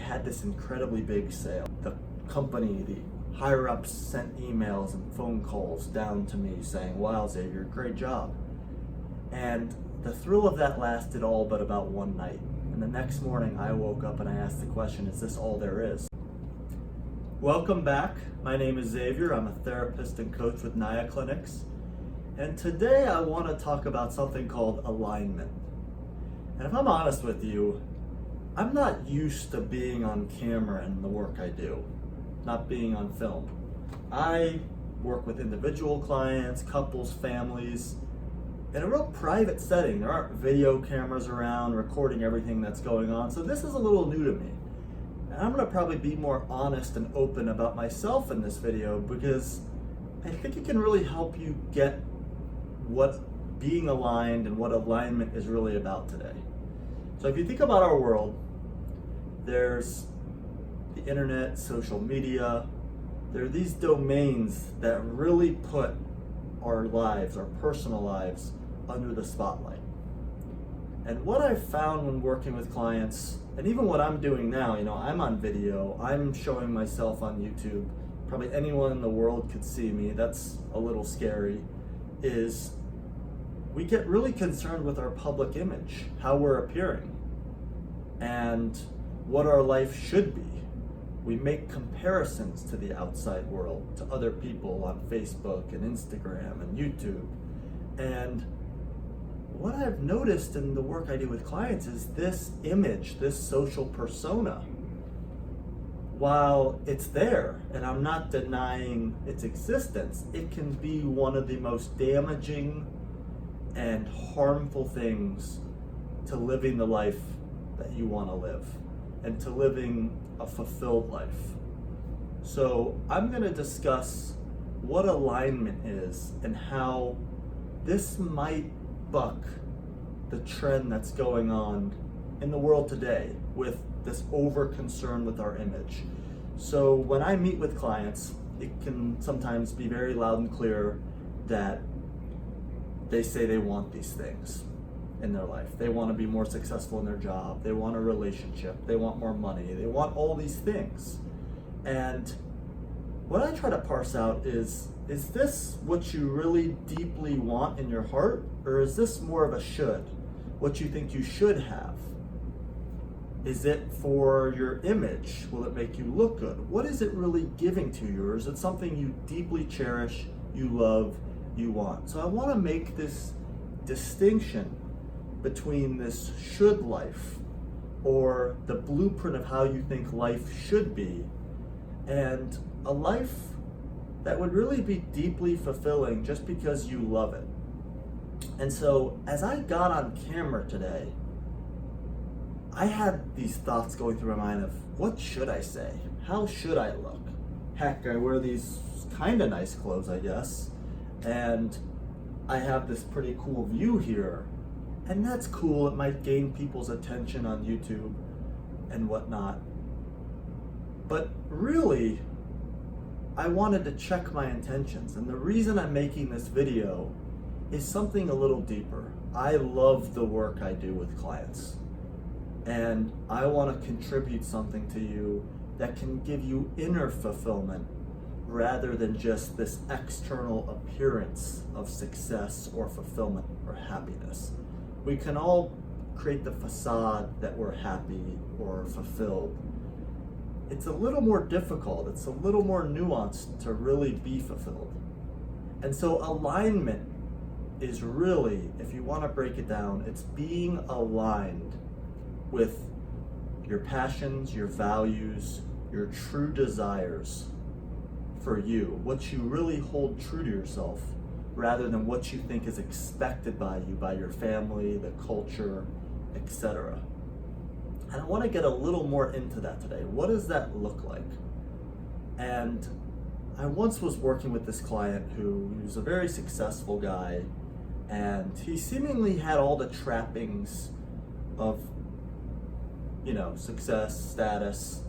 had this incredibly big sale. The company, the higher ups sent emails and phone calls down to me saying, "Wow, Xavier, great job." And the thrill of that lasted all but about one night. And the next morning I woke up and I asked the question, is this all there is? Welcome back. My name is Xavier. I'm a therapist and coach with Naya Clinics. And today I want to talk about something called alignment. And if I'm honest with you, I'm not used to being on camera in the work I do, not being on film. I work with individual clients, couples, families, in a real private setting. There aren't video cameras around recording everything that's going on, so this is a little new to me. And I'm going to probably be more honest and open about myself in this video because I think it can really help you get what being aligned and what alignment is really about today. So if you think about our world, there's the internet, social media. There are these domains that really put our lives, our personal lives, under the spotlight. And what I've found when working with clients, and even what I'm doing now, I'm on video, I'm showing myself on YouTube, probably anyone in the world could see me, that's a little scary, is we get really concerned with our public image, how we're appearing, and what our life should be. We make comparisons to the outside world, to other people on Facebook and Instagram and YouTube. And what I've noticed in the work I do with clients is this image, this social persona, while it's there, and I'm not denying its existence, it can be one of the most damaging and harmful things to living the life that you want to live and to living a fulfilled life. So I'm going to discuss what alignment is and how this might buck the trend that's going on in the world today with this over concern with our image. So when I meet with clients, it can sometimes be very loud and clear that they say they want these things in their life. They want to be more successful in their job. They want a relationship. They want more money. They want all these things. And what I try to parse out is this what you really deeply want in your heart? Or is this more of a should? What you think you should have? Is it for your image? Will it make you look good? What is it really giving to you? Or is it something you deeply cherish, you love, you want? So I want to make this distinction between this should life, or the blueprint of how you think life should be, and a life that would really be deeply fulfilling just because you love it. And so as I got on camera today, I had these thoughts going through my mind of what should I say? How should I look? Heck, I wear these kind of nice clothes, I guess, and I have this pretty cool view here. And that's cool, it might gain people's attention on YouTube and whatnot. But really, I wanted to check my intentions. And the reason I'm making this video is something a little deeper. I love the work I do with clients. And I want to contribute something to you that can give you inner fulfillment rather than just this external appearance of success or fulfillment or happiness. We can all create the facade that we're happy or fulfilled. It's a little more difficult, it's a little more nuanced to really be fulfilled. And so alignment is really, if you want to break it down, it's being aligned with your passions, your values, your true desires for you, what you really hold true to yourself, rather than what you think is expected by you, by your family, the culture, etc. And I want to get a little more into that today. What does that look like? And I once was working with this client who was a very successful guy, and he seemingly had all the trappings of, success, status.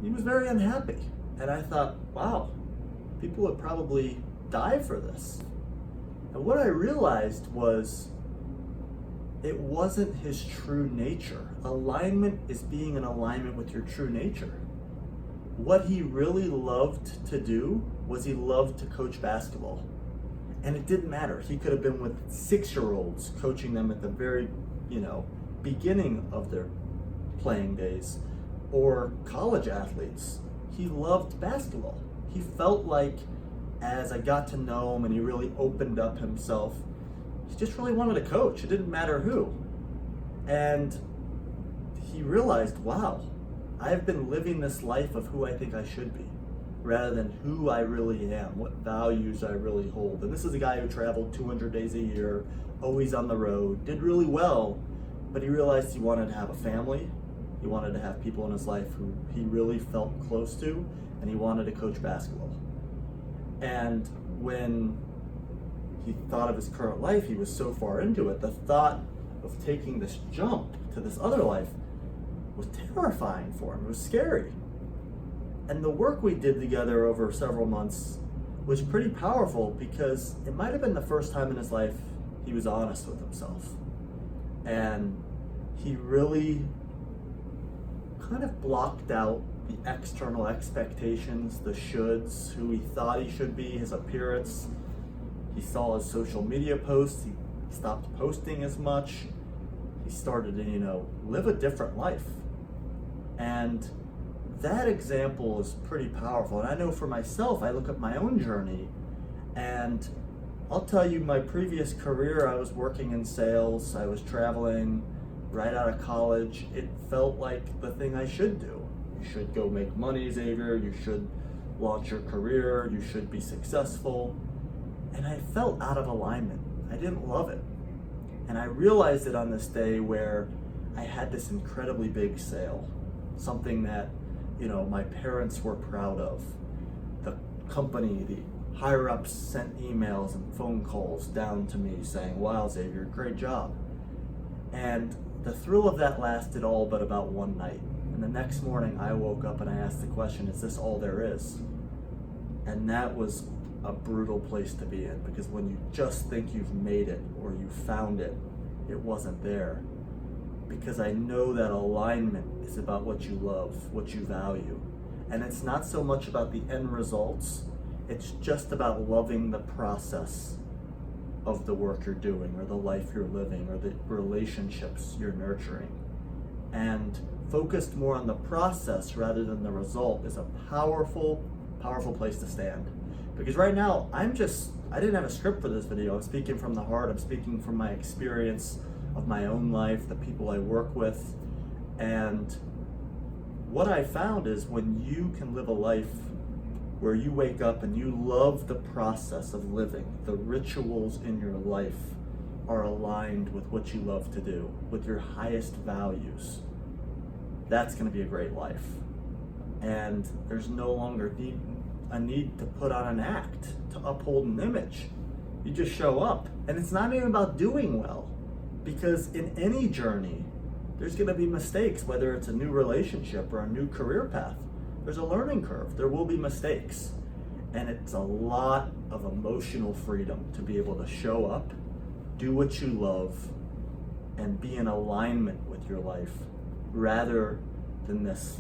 He was very unhappy. And I thought, wow, people would probably die for this. And what I realized was it wasn't his true nature. Alignment is being in alignment with your true nature. What he really loved to do was he loved to coach basketball. And it didn't matter. He could have been with 6-year-olds, coaching them at the very, beginning of their playing days, or college athletes. He loved basketball. He felt like, as I got to know him and he really opened up himself, he just really wanted to coach. It didn't matter who. And he realized, wow, I've been living this life of who I think I should be, rather than who I really am, what values I really hold. And this is a guy who traveled 200 days a year, always on the road, did really well, but he realized he wanted to have a family. He wanted to have people in his life who he really felt close to, and he wanted to coach basketball. And when he thought of his current life, he was so far into it. The thought of taking this jump to this other life was terrifying for him. It was scary. And the work we did together over several months was pretty powerful, because it might have been the first time in his life he was honest with himself. And he really kind of blocked out the external expectations, the shoulds, who he thought he should be, his appearance. He saw his social media posts, he stopped posting as much. He started to, live a different life. And that example is pretty powerful. And I know for myself, I look at my own journey, and I'll tell you, my previous career, I was working in sales, I was traveling right out of college. It felt like the thing I should do. You should go make money, Xavier, you should launch your career, you should be successful. And I felt out of alignment. I didn't love it. And I realized it on this day where I had this incredibly big sale, something that, my parents were proud of. The company, the higher ups sent emails and phone calls down to me saying, wow, Xavier, great job. And the thrill of that lasted all but about one night. And the next morning I woke up and I asked the question, is this all there is? And that was a brutal place to be in, because when you just think you've made it or you found it, it wasn't there. Because I know that alignment is about what you love, what you value. And it's not so much about the end results, it's just about loving the process of the work you're doing, or the life you're living, or the relationships you're nurturing. And focused more on the process rather than the result is a powerful, powerful place to stand. Because right now, I didn't have a script for this video. I'm speaking from the heart. I'm speaking from my experience of my own life, the people I work with. And what I found is, when you can live a life where you wake up and you love the process of living, the rituals in your life are aligned with what you love to do, with your highest values, that's going to be a great life. And there's no longer a need to put on an act, to uphold an image. You just show up. And it's not even about doing well, because in any journey, there's going to be mistakes, whether it's a new relationship or a new career path. There's a learning curve. There will be mistakes. And it's a lot of emotional freedom to be able to show up, do what you love, and be in alignment with your life, rather than this,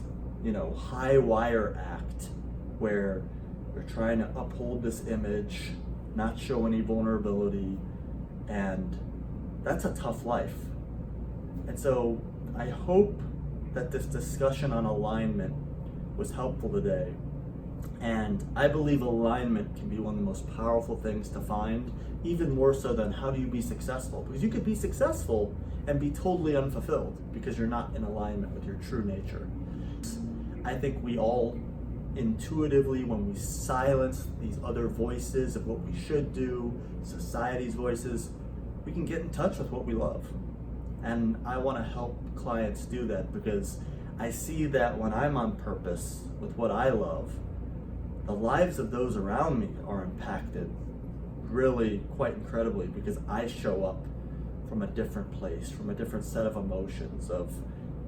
high wire act where you're trying to uphold this image, not show any vulnerability. And that's a tough life. And so I hope that this discussion on alignment was helpful today. And I believe alignment can be one of the most powerful things to find, even more so than how do you be successful. Because you could be successful and be totally unfulfilled because you're not in alignment with your true nature. I think we all intuitively, when we silence these other voices of what we should do, society's voices, we can get in touch with what we love. And I want to help clients do that, because I see that when I'm on purpose with what I love, the lives of those around me are impacted really quite incredibly, because I show up from a different place, from a different set of emotions, of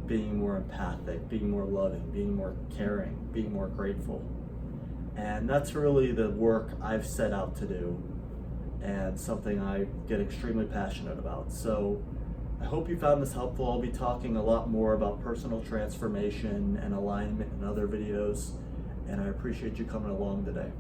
being more empathic, being more loving, being more caring, being more grateful. And that's really the work I've set out to do, and something I get extremely passionate about. So I hope you found this helpful. I'll be talking a lot more about personal transformation and alignment in other videos, and I appreciate you coming along today.